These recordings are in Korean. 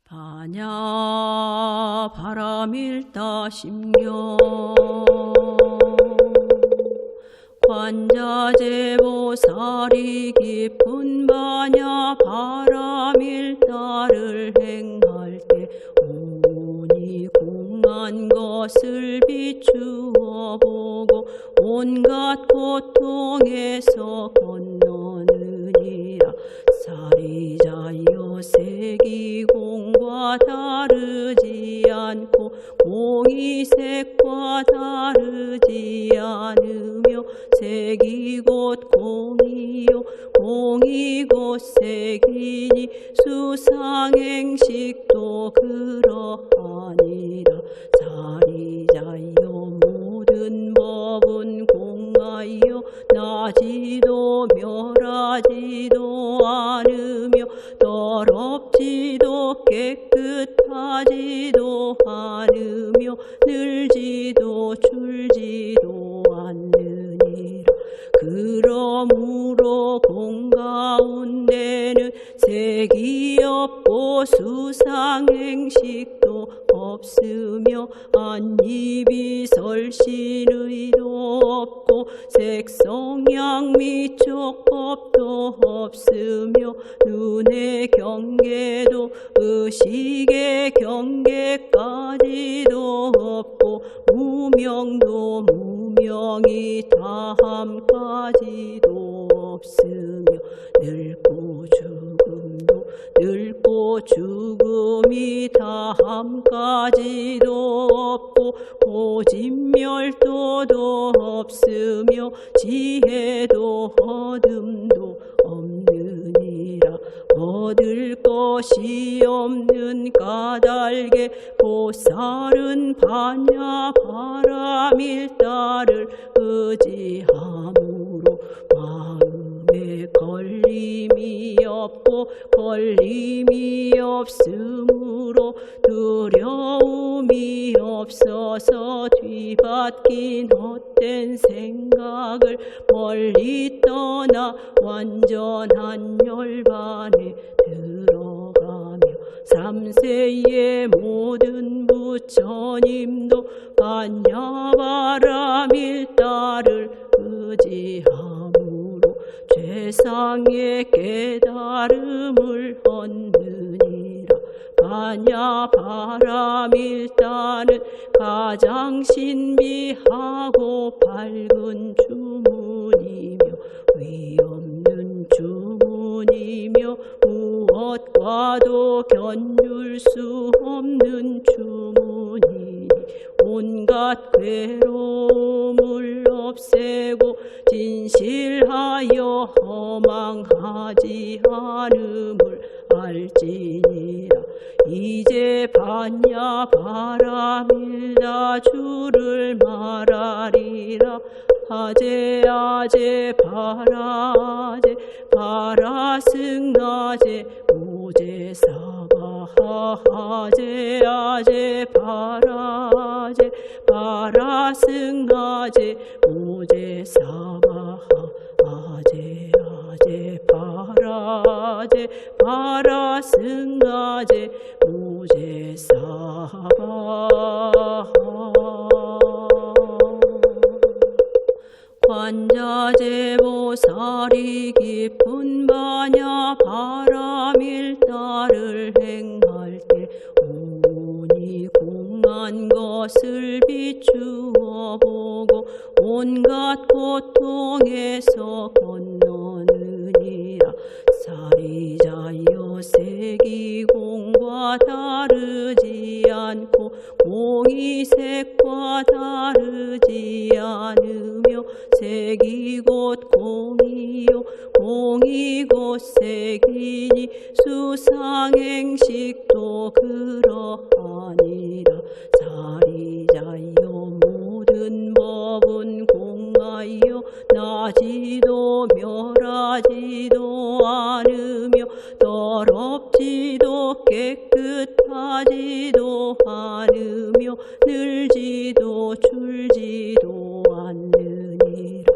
반야 바람일다 심경 관자재보살이 깊은 반야 바람일다를 행할 때 온이 공한 것을 비추어 보고 온갖 고통에서 건너느니라. 사리자여 색이공과 다르지 않고 공이 색과 다르지 않으며 색이 곧 공이요 공이 곧 색이니 수상행식도 그러하니라. 사리자여 모든 법은 공하여 나지도 멸하지도 않으며 더럽지도 깨끗하지도 않으며 늘지도 줄지도 않느니라. 그러므로 공 가운데는 색이 없고 수상행식도 없으며 안입이 설신의도 없고 색성양 미촉법도 없으며 눈의 경계도 의식의 경계까지도 없고 무명도 무명이 다함까지도 없으며 늙고 죽음도 늙고 죽음이 다함까지도 없고 고진멸도도 없으며 지혜도 어둠도 없느니라. 얻을 것이 없는 까닭에 보살은 반야 바람일다를 의지함으로 마음에 걸림이 없고 걸림이 없으므로 두려움이 없어서 뒤바뀐 헛된 생각을 멀리 떠나 완전한 열반에 들어가며 삼세의 모든 부처님도 반야 바람일다를 의지함으로 최상의 깨달음을 얻느니라. 반야 바람일다는 가장 신비하고 밝은 주문이며 위없는 주문이며 무엇과도 견줄 수 없는 주문이니 온갖 괴로움을 없애고 진실하여 허망하지 않음을 알지니라. 이제 반야 바람일다 주를 말하리라. 아제 아제 바라제 바라승아제 무제사바 아제 아제 바라제 바라승아제 무제사바 아제 아제 바라제 바라승아제 무제사바. 관자재보살이 깊은 반야 바람일다를 행할 때 온이 공한 것을 비추어 보고 온갖 고통에서 건너느니라. 사리자여 색이 공과 다르지 않고 공이 색과 다르지 않으며 색이 곧 공이요 공이 곧 색이니 수상행식도 그러하니라. 사리자여 모든 법은 공하여 나지도 멸하지도 않으며 더럽지도 깨끗하지도 않으며 늘지도 줄지도 않느니라.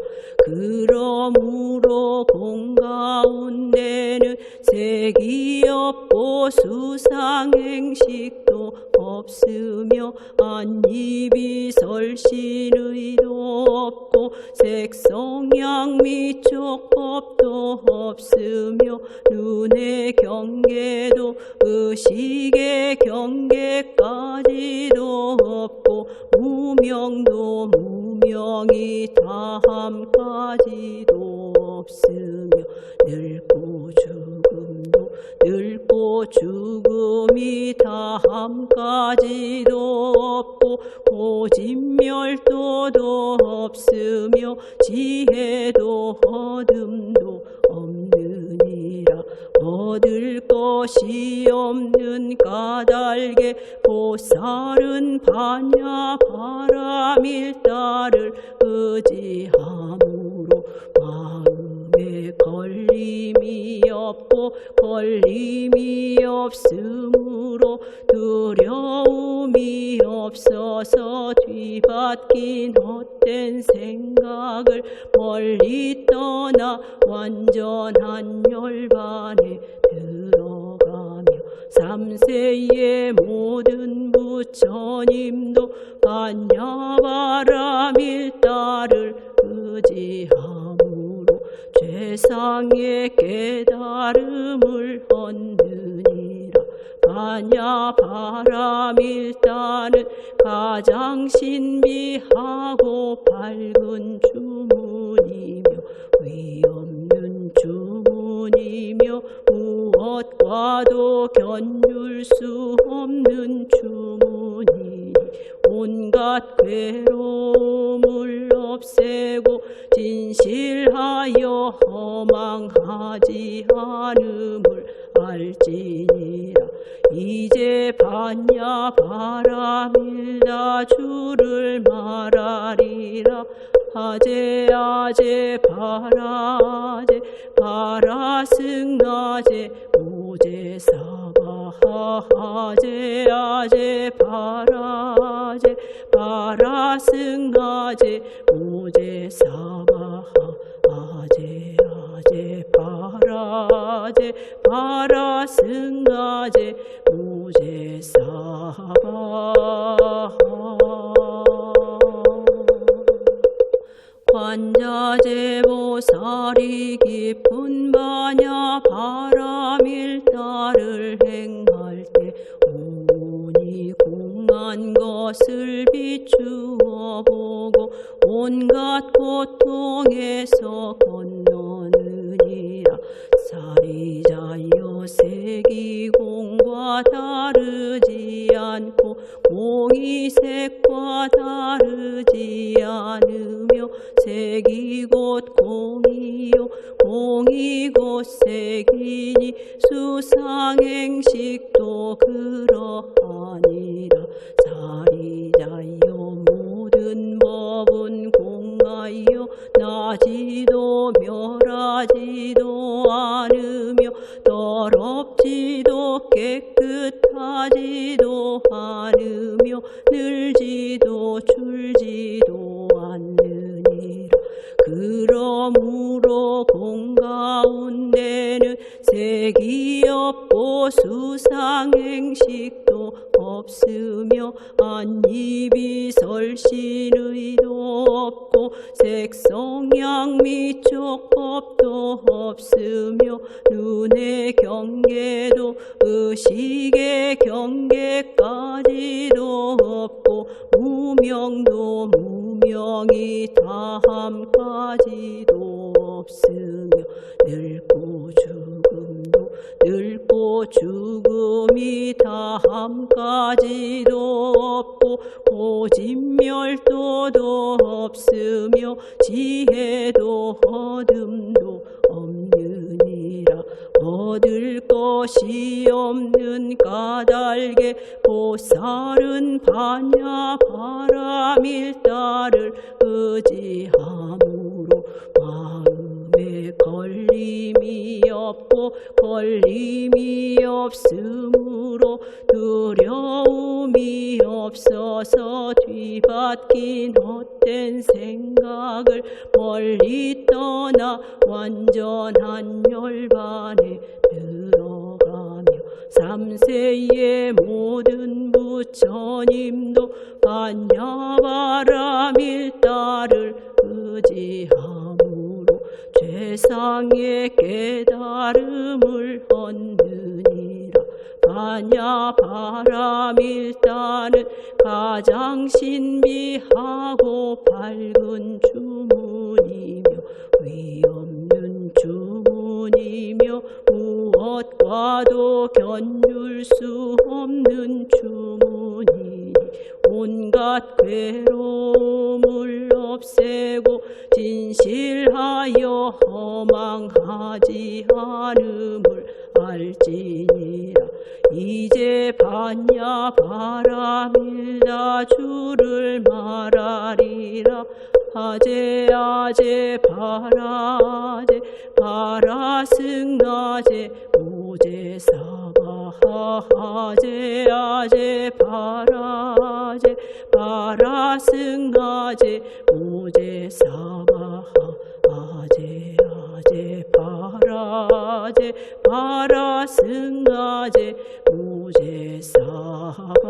그러므로 공 가운데는 색이 없고 수상행식도 없으며 안입이 설신의도 없고 색성양 미촉법도 없으며 눈의 경계도 의식의 경계까지도 없고 무명도 무명이 다함까지도 없으며 늙고 죽음도 늙고 죽음이 다함까지도 없고 고진멸도도 없으며 지혜도 어둠도 없느니라. 얻을 것이 없는 까닭에 보살은 반야 바람일다를 의지함으로 마음에 걸림이 없고 걸림이 없으므로 두려움이 없어서 뒤바뀐 헛된 생각을 멀리 떠나 완전한 열반에 들어가며 삼세의 모든 부처님도 반야바람일다를 의지함으로 최상의 깨달음을 얻느니라. 반야바람일다는 가장 신비하고 밝은 주문이며 위없는 주문이며 무엇과도 견줄 수 없는 주문이니 온갖 괴로움을 없애고 진실하여 허망하지 않음을 알지니라. 이제 반야 바람일다 주를 말하리라. 아제 아제 바라제 바라승아제 무제사바 아제 아제 바라제 바라승아제 무제사바 아제 아제 바라제 바라승아제 무제사바. 관자재보살이 깊은 반야 바람일다를 행할 때 온이 공한 것을 비추어 보고 온갖 고통에서 건너느니라. 사리자여 색이 공과 다르지 않고 공이 색과 다르지 않으며 색이 곧 공이요 공이 곧 색이니 수상행식도 그러하니라. 사리자여 모든 법은 공하여 나지도 멸하지도 않으며 더럽지도 깨끗하지도 않으며 늘지도 줄지도 않느니라. 그러므로 공 가운데는 색이 없고 수상행식도 없으며 안입이 설신의도 없고 색성양 미촉법도 없으며 눈의 경계도 의식의 경계까지도 없고 무명도 무명이 다함까지도 없으며 늙고 죽음도 늙고 죽음이 다함까지도 없고 고진멸도도 없으며 지혜도 어둠도 없느니라. 얻을 것이 없는 까닭에 보살은 반야 바람일다를 의지함으로 마음에 걸림이 없고 걸림이 없으므로 두려움이 없어서 뒤바뀐 헛된 생각을 멀리 떠나 완전한 열반에 들어가며 3세의 모든 부처님도 반야바람 일다를 의지함으로 최상의 깨달음을 얻느니라. 반야바람 일다는 가장 신비하고 밝은 주문이며 위없는 주문이며 무엇과도 견줄 수 없는 주문이니 온갖 괴로움을 없애고 진실하여 허망하지 않음을 알지니라. 이제 반야바람일다 주를 말하리라. 아제 아제 바라제 바라승아제 모제사바 아제 아제 바라제 바라승아제 모제사바 아제 아제 바라제 바라승아제 모제사바.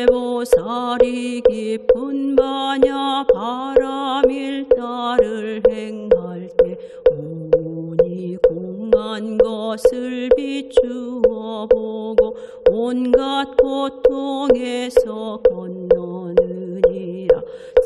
관자재보살이 깊은 반야바람 일다를 행할 때 온이 공한 것을 비추어 보고 온갖 고통에서 건너느니라.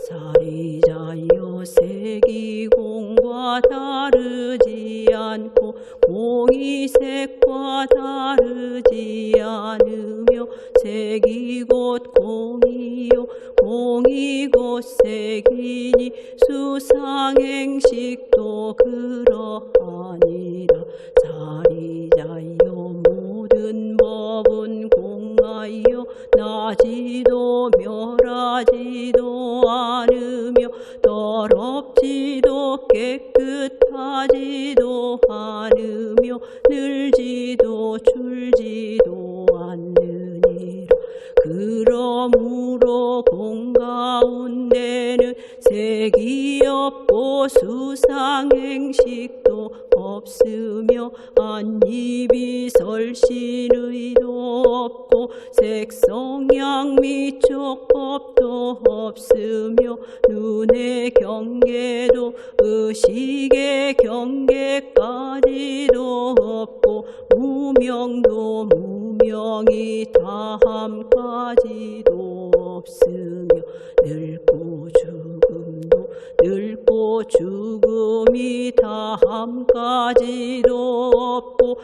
사리자여 색이공과 다르지 않고 공이 색과 다르지 않으며 색이 곧 공이요 공이 곧 색이니 수상행식도 그러하니라. 사리자여 모든 법은 공하여 나지도 멸하지도 않으며 더럽지도 깨끗하지도 않으며 늘지도 줄지도 않느니라. 그러므로 공 가운데는 색이 없고 수상행식도 없으며 안입이 설신의도 없고 색성양 미촉법도 없으며 눈의 경계도 의식의 경계까지도 없고 무명도 무명이 다함까지도 없으며 늙고 죽음도 늙고 죽음이 다함까지도 없고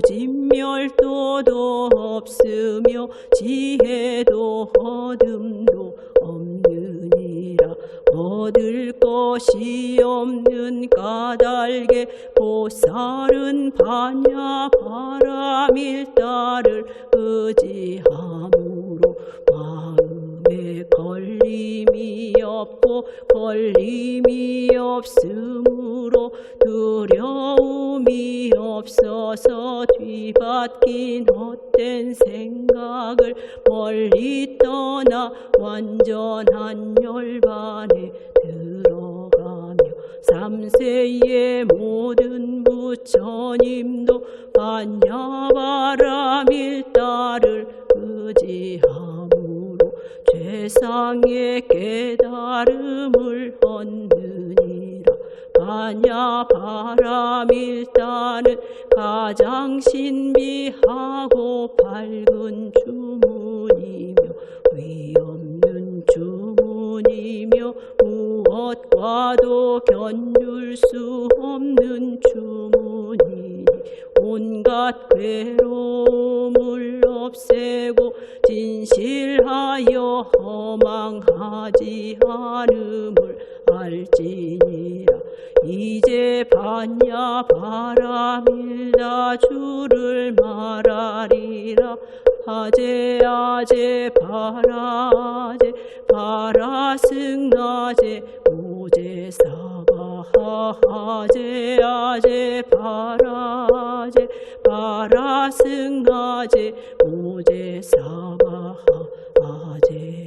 고진멸도도 없으며 지혜도 어둠도 없느니라. 얻을 것이 없는 까닭에 보살은 반야바람 일다를 의지함으로 마음에 걸림이 없고 걸림이 없으므로 두려움이 없어서 뒤바뀐 헛된 생각을 멀리 떠나 완전한 열반에 들어가며 3세의 모든 부처님도 반야바람 일다를 의지함으로 최상의 깨달음을 얻느니라. 반야바람 일다는 가장 신비하고 밝은 주문이며 위없는 주문이며 무엇과도 견줄 수 없는 주문이니 온갖 괴로움을 없애고 진실하여 허망하지 않음을 알지니라. 이제 반야바람일다 주를 말하리라. 아제 아제 바라제 바라승나제 무제사바하제 아제 바라제 바라승나제 무제사바하제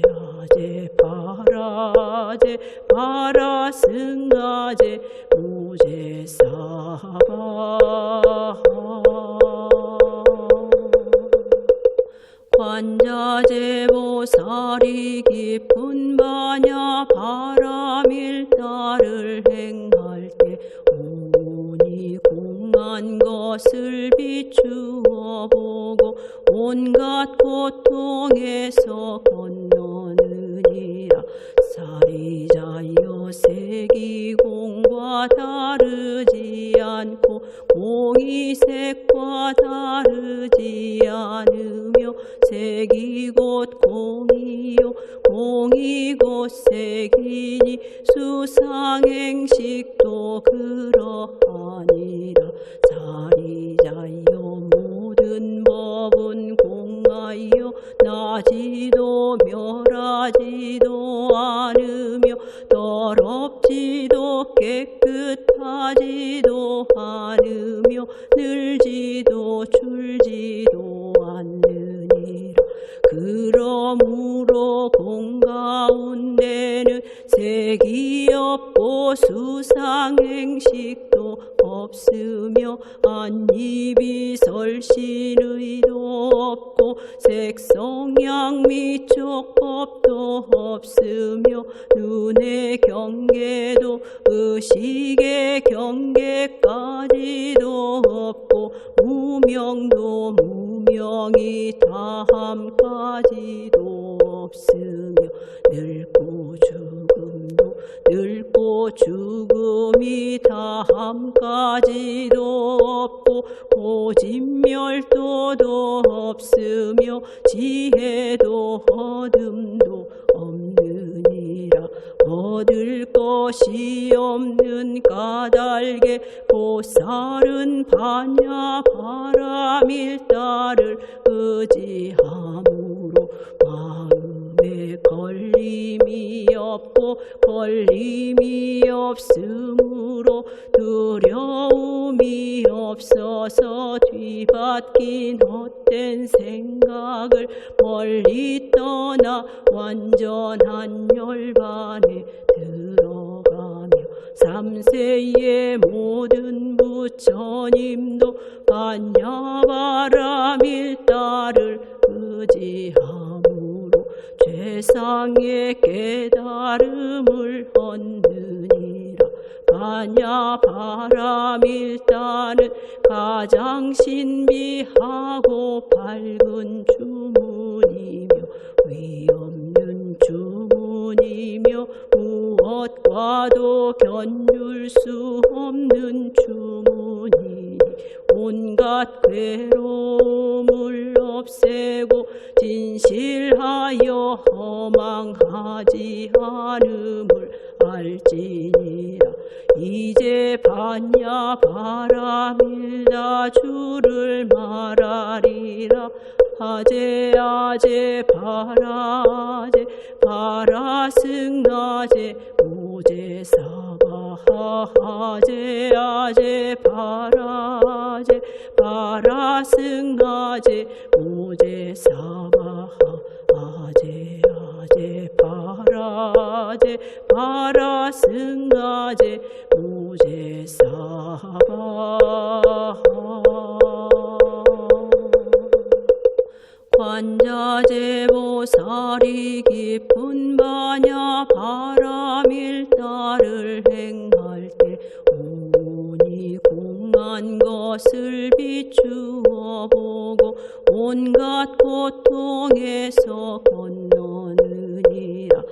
아제 바라제 바라승나제 무제사바 관자재보살이 깊은 바냐 바람일다를 행할 때 온이 공한 것을 비추어 보고 온갖 고통에서 건너느니라. 사리자여 색이공과 다르지 않고 공이색과 다르지 않으며 색이 곧 공이요 공이 곧 색이니 수상행식도 그러하니라. 사리자여 모든 법은 공하여 나지도 멸하지도 않으며 더럽지도 깨끗하지도 않으며 늘지도 줄지도 않느니라. 그러므로 공 가운데는 색이 없고 수상행식도 없으며 안입이 설신의도 없고 색성양 미촉법도 없으며 눈의 경계도 의식의 경계까지도 없고 무명도 무명이 다함까지도 없으며 늙고 죽음도 늙고 죽음이 다함까지도 없고 고진멸도도 없으며 지혜도 어둠도 없느니라. 얻을 것이 없는 까닭에 보살은 반야 바람일다를 의지함으로 마음에 걸림이 없고 걸림이 없으므로 두려움이 없어서 뒤바뀐 헛된 생각을 멀리 떠나 완전한 열반에 들어가며 삼세의 모든 부처님도 반야바람일다를 의지함으로 최상의 깨달음을 얻느니라. 반야바람일다는 가장 신비하고 밝은 주문이며 위없는 주문이며 무엇과도 견줄 수 없는 주문이니 온갖 괴로움을 없애고 진실하여 허망하지 않음을 알지니라. 이제 반야 바람일다 주를 말하리라. 아제 아제 바라제 바라승나제 무제사바하제 아제 바라제 바라승나제 무제사바하제 아제 바라제 바라승나제 무제사바 관자재보살이 깊은 바냐 바람일다를 행할 때 온이 공한 것을 비추어 보고 온갖 고통에서 건너느니라.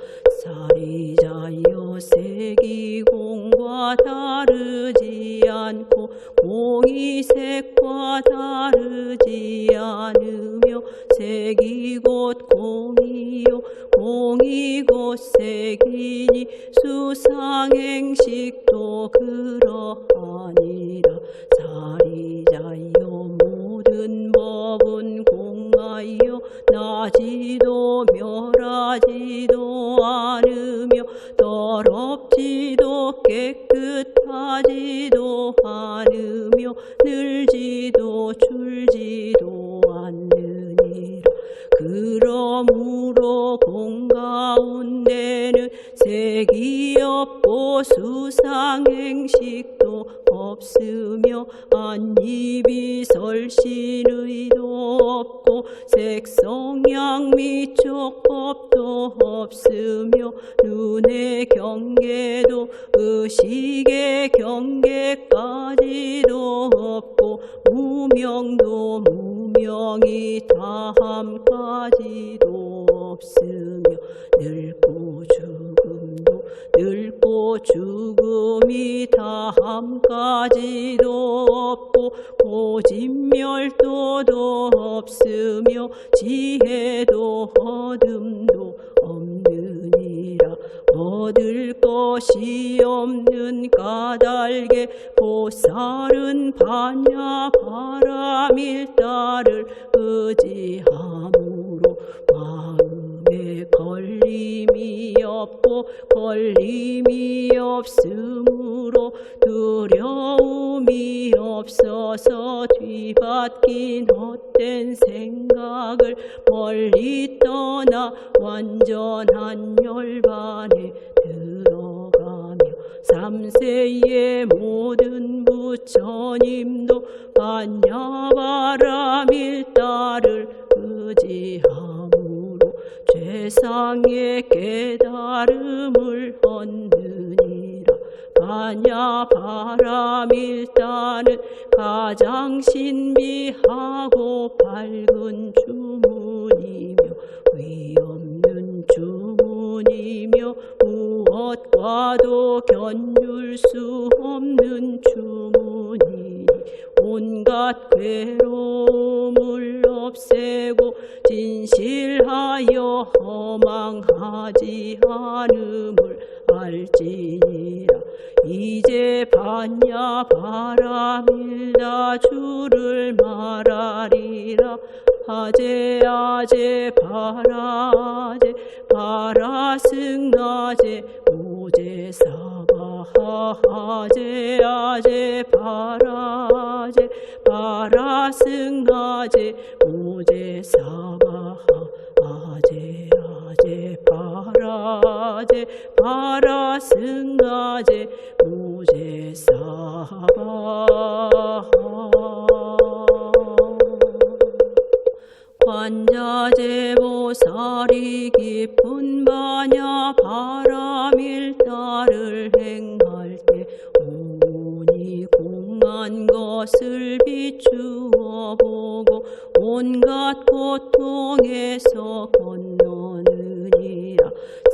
사리자여 색이 공과 다르지 않고 공이 색과 다르지 않으며 색이 곧 공이요 공이 곧 색이니 수상행식도 그러하니라. 사리자여 모든 법은 공하 공하여 나지도 멸하지도 않으며 더럽지도 깨끗하지도 않으며 늘지도 줄지도 않느니라. 그러므로 공 가운데는 색이 없고 수상행식도 없으며 안입이 설신의도 없고 색성양 및 촉법도 없으며 눈의 경계도 의식의 경계까지도 없고 무명도 무명이 다함까지도 없으며 늙고 죽음도 늙고 죽음이 다함까지도 없고 고진멸도도 없으며 지혜도 어둠도 없느니라. 얻을 것이 없는 까닭에 보살은 반야 바람일다를 의지함으로 마음에 걸림이 없고 걸림이 없으므로 두려움이 없어서 뒤바뀐 헛된 생각을 멀리 떠나 완전한 열반에 들어가며 삼세의 모든 부처님도 반야바람일다를 의지함으로 최상의 깨달음을 얻느니라. 반야바람일다는 가장 신비하고 밝은 주문이며 위없는 주문이며 무엇과도 견줄 수 없는 주문이니 온갖 괴로움을 없애고 진실하여 허망하지 않음을 알지니라. 이제 반야 바람일다 주를 말하리라. 아제 아제 바라제 바라승아제 무제사바 아제 아제 바라제 바라승아제 무제사바 아제 아제 바라제 바라승아제 무제사바. 관자재보살이 깊은 반야 바람일다를 행할 때 온이 공한 것을 비추어 보고 온갖 고통에서 건너느니라.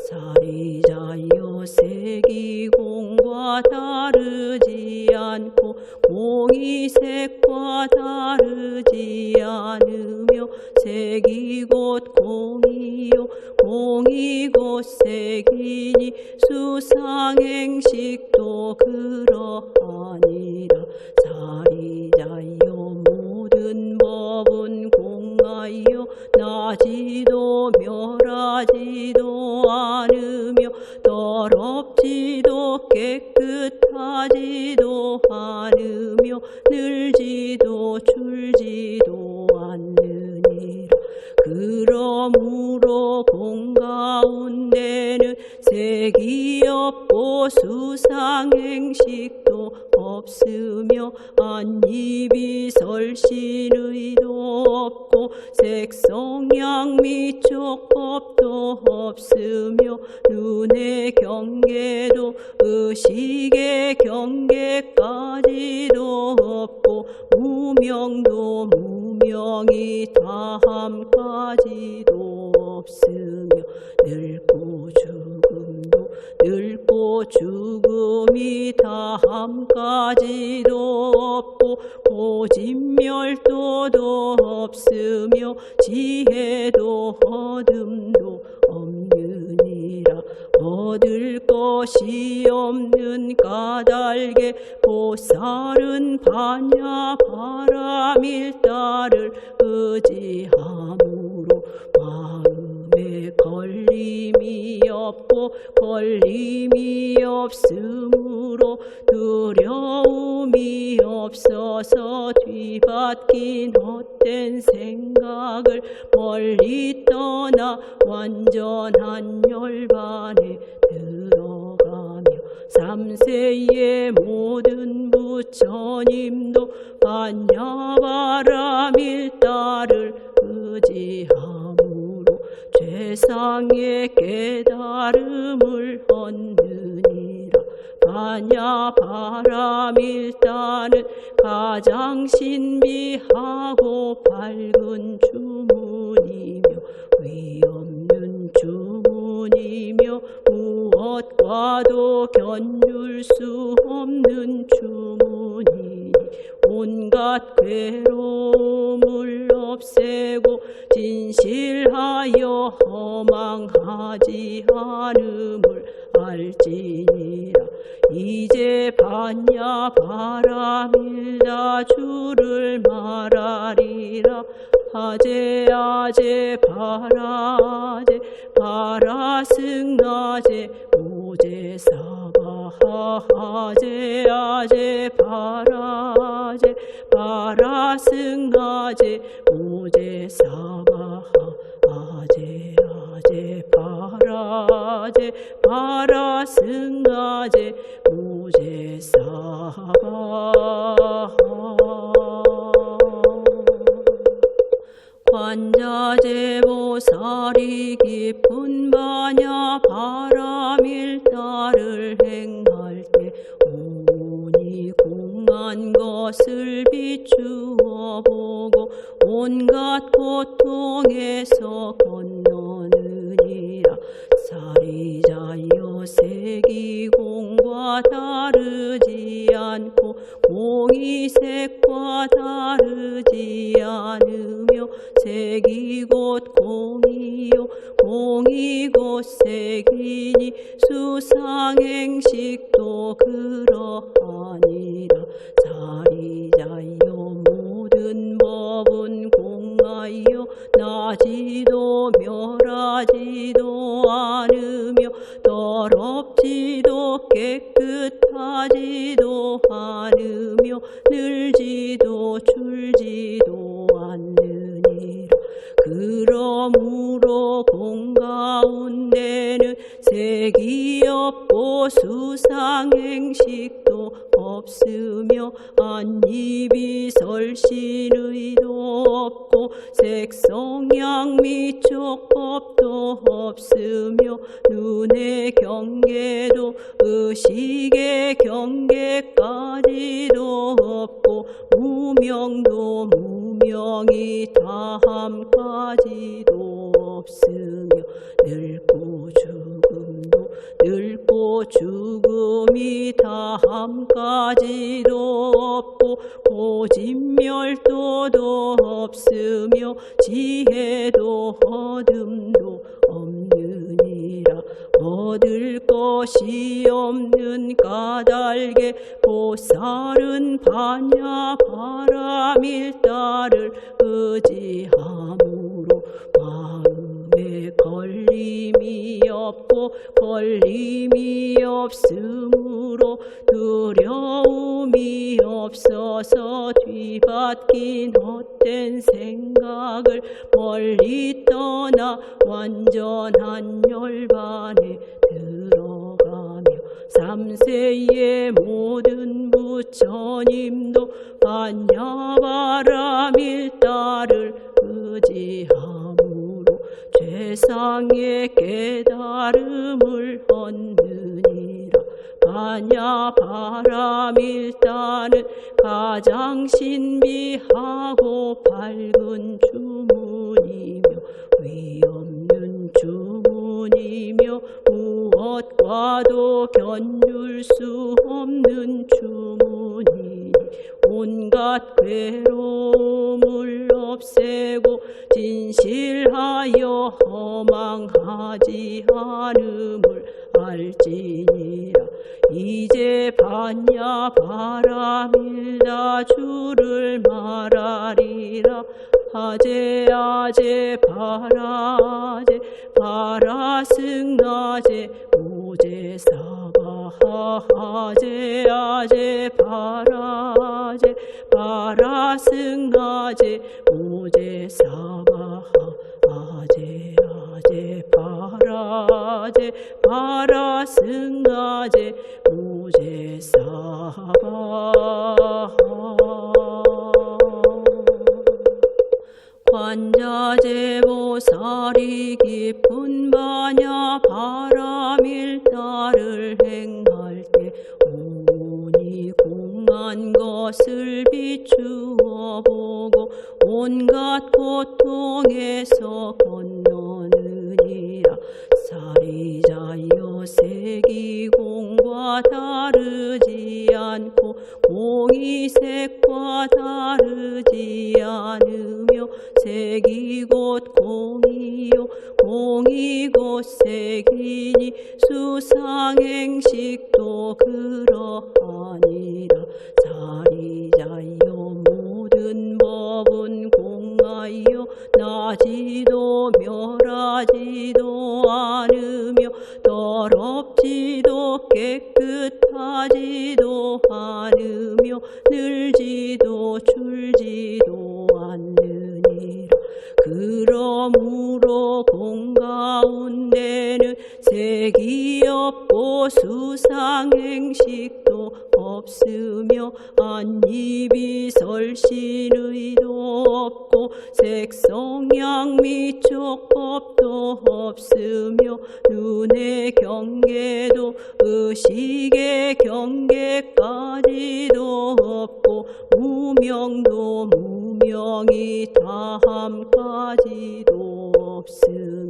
사리자여 색이 공과 다르지 않고 공이 색과 다르지 않으며 색이 곧 공이요 공이 곧 색이니 수상행식도 그러하니라. 사리자여 모든 법은 공하여 나지도 멸하지도 않으며 더럽지도 깨끗하지도 않으며 늘지도 줄지도 않느니라. 그러므로 공 가운데는 색이 없고 수상행식도 없으며 안입이 설신의도 없고 색성양 및 촉법도 없으며 눈의 경계도 의식의 경계까지도 없고 무명도 무명이 다함까지도 없으며 늙고 죽음도 늙고 죽음이 다함까지도 없고 고진멸도도 없으며 지혜도 어둠도 없느니 없느니라. 얻을 것이 없는 까닭에 보살은 반야 바람 일다를 의지함으로 마음에 걸림이 없고 걸림이 없으므로 두려움이 없어서 뒤바뀐 헛된 생각을 멀리 떠나 완전한 열반에 들어가며 삼세의 모든 부처님도 반야바람 일다를 의지함으로 최상의 깨달음을 얻느니라. 반야바람 일다는 가장 신비하고 밝은 주문이며 위없는 주문이며 무엇과도 견줄 수 없는 주문이니 온갖 괴로움을 없애고 진실하여 허망하지 않음을 알지니라. 이제 반야바람 일다 주를 말하리라. 아제 아제 바라제 바라승아제 모제사바 아제 아제 바라제 바라승아제 모제사바 아제 아제 바라제 바라승아제 모제사바 관자재보살이 깊은 반야바람 일다를 행할 때 온이 공한 것을 비추어 보고 온갖 고통에서 건너느니라. 사리자여 색이공과 다르지 않고 공이 색과 다르지 않으며 색이 곧 공이요 공이 곧 색이니 수상행식도 그러하니라. 사리자여 모든 법은 공하여 나지도 멸하지도 않으며 더럽지도 깨끗하지도 않으며 늘지도 줄지도 않느니라. 그러므로 공 가운데는 색이 없고 수상행식도 없으며 안입이 설신의도 없고 색성양 미촉법도 없으며 눈의 경계도 의식의 경계까지도 없고 무명도 무명이 다함까지도 없으며 늙고 죽음도 늙고 죽음이 다함까지도 없고 고진멸도도 없으며 지혜도 어둠도 없느니라. 얻을 것이 없는 까닭에 보살은 반야바람 일다를 의지함으로 마음에 걸림이 없고 걸림이 없으므로 두려움이 없어서 뒤바뀐 헛된 생각을 멀리 떠나 완전한 열반에 들어가며 삼세의 모든 부처님도 반야바람 일다를 의지함으로 최상의 깨달음을 얻느니라. 반야바람 일다는 가장 신비하고 밝은 주문이며 위없는 주문이며 무엇과도 견줄 수 없는 주문이니 온갖 괴로움을 없애고 진실하여 허망하지 않음 반야 바람일다 주를 말하리라. 아제 아제 바라제 바라승나제 무제사바 아제 아제 바라제 바라승나제 무제사바 아제 아제 바라제 바라승나제 무제사바. 관자재보살이 깊은 반야 바람일다를 행할 때 온이 공한 것을 비추어 보고 온갖 고통에서 건너느니라. 사리자여 색이공과 다르지 않고 공이 색과 다르지 않으며 색이 곧 공이요 공이 곧 색이니 수상행식도 그러하니라. 사리자여 모든 법은 공하여 나지도 멸하지도 않으며 더럽지도 깨끗하지도 않으며 늘지도 줄지도 않느니라. 그러므로 공 가운데는 색이 없고 수상행식도 없으며 안입이 설신의도 없고 색성양 미촉법도 없으며 눈의 경계도 의식의 경계까지도 없고 무명도 무명이 다함까지도 없으며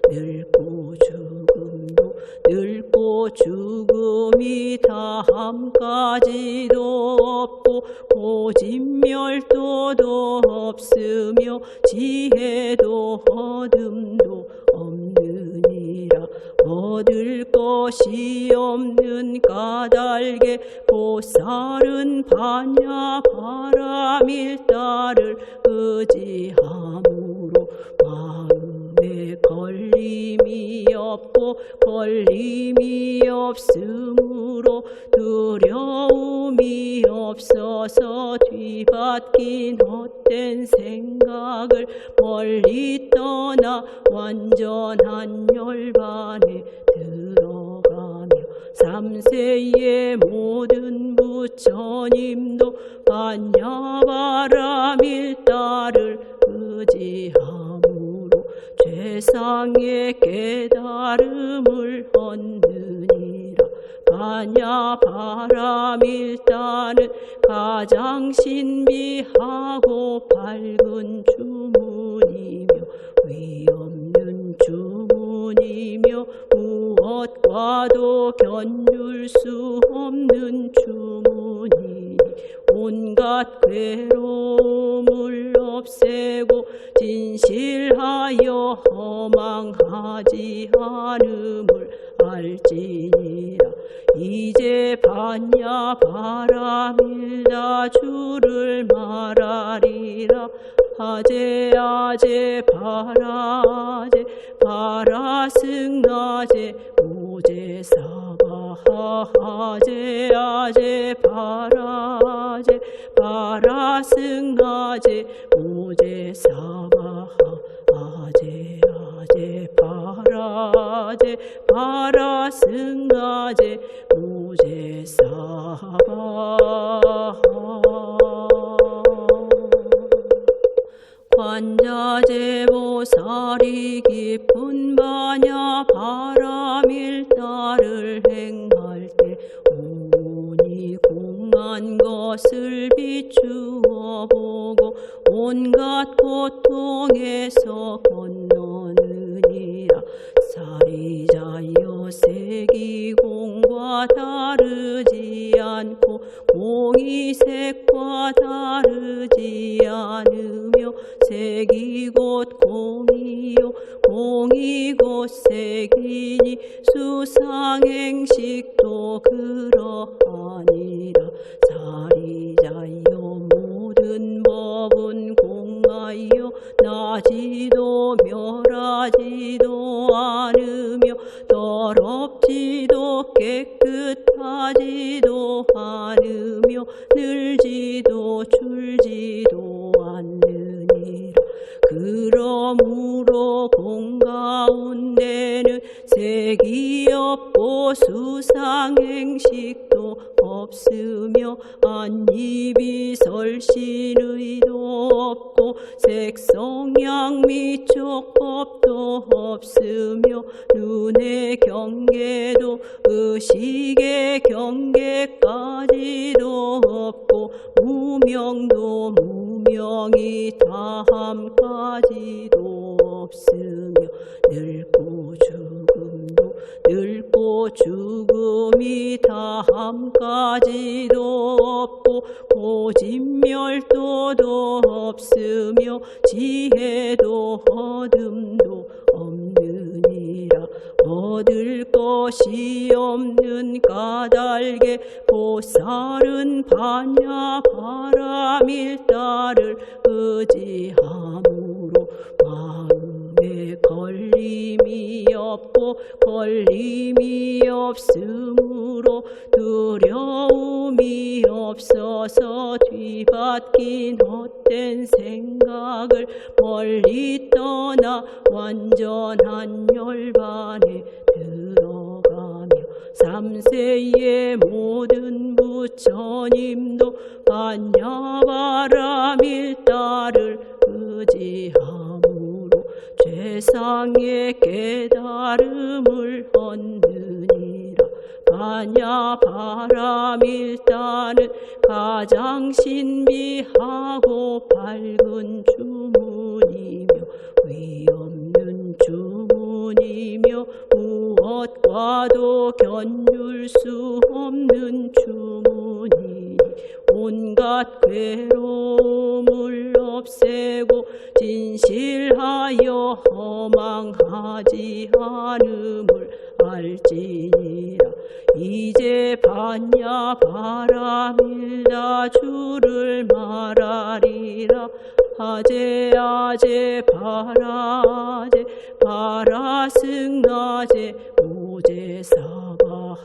늙고 죽음도 늙고 죽음이 다함까지도 없고 고진멸도도 없으며 지혜도 어둠도 없느니라. 얻을 것이 없는 까닭에 보살은 반야 바람일다를 의지함으로 마음에 걸림이 없고 걸림이 없으므로 두려움이 없어서 뒤바뀐 헛된 생각을 멀리 떠나 완전한 열반에 들어가며 삼세의 모든 부처님도 반야 바람일다를 의지함으로 최상의 깨달음을 얻느니라. 반야 바람일다는 가장 신비하고 밝은 주문이며 위없는 주문이며 무엇과도 견줄 수 없는 주문이니 온갖 괴로움을 없애고 진실하여 허망하지 않음을 알지니라. 이제 반야 바람일다 주를 말하리라. 아제 아제 바라제 바라승나제 무제사바 아제 아제 바라제 바라승나제 무제사바 아제 아제 바라제 바라승나제 무제사바. 관자재보살이 깊은 반야 바람일다를 행할 때 온이 공한 것을 비추어 보고 온갖 고통에서 건너느니라. 사리자여 색이 공과 다르지 않으며 않고 공이 색과 다르지 않으며 색이 곧 공이요 공이 곧 색이니 수상행식도 그러하니라. 자리자여 모든 법은 공하여 나지도 멸하지도 않으며 더럽지도 깨끗하지도 않으며 늘지도 줄지도 않느니라. 그러므로 공 가운데는 색이 없고 수상행식도 없으며 안입이 설신의도 없고 색성양 및 촉법도 없으며 눈의 경계도 의식의 경계까지도 없고 무명도 무명이 다함까지도 없으며 늙고 죽음도 늙고 죽음이 다함까지도 없고 고진멸도도 없으며 지혜도 어둠도 없느니라. 얻을 것이 없는 까닭에 보살은 반야 바람일다를 의지함으로 마음에 걸림이 없고 걸림이 없으므로 두려움이 없어서 뒤바뀐 헛된 생각을 멀리 떠나 완전한 열반에 들어가며 삼세의 모든 부처님도 반야바람일다를 의지함으로 최상의 깨달음을 얻느니라. 반야바람일다는 가장 신비하고 밝은 주문이며 위없는 주문이며 무엇과도 견줄 수 없는 주문이니 온갖 괴로움을 없애고 진실하여 허망하지 않음을 알지니라. 이제 반야 바람일다 주를 말하리라. 아제 아제 바라제 바라승아제 무제사바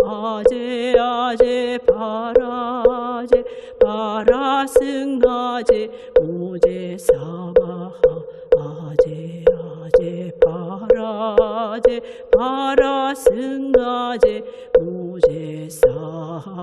아제 아제 바라제 바라승아제 무제사바 아제 아제 바라제 바라승아제 무제사바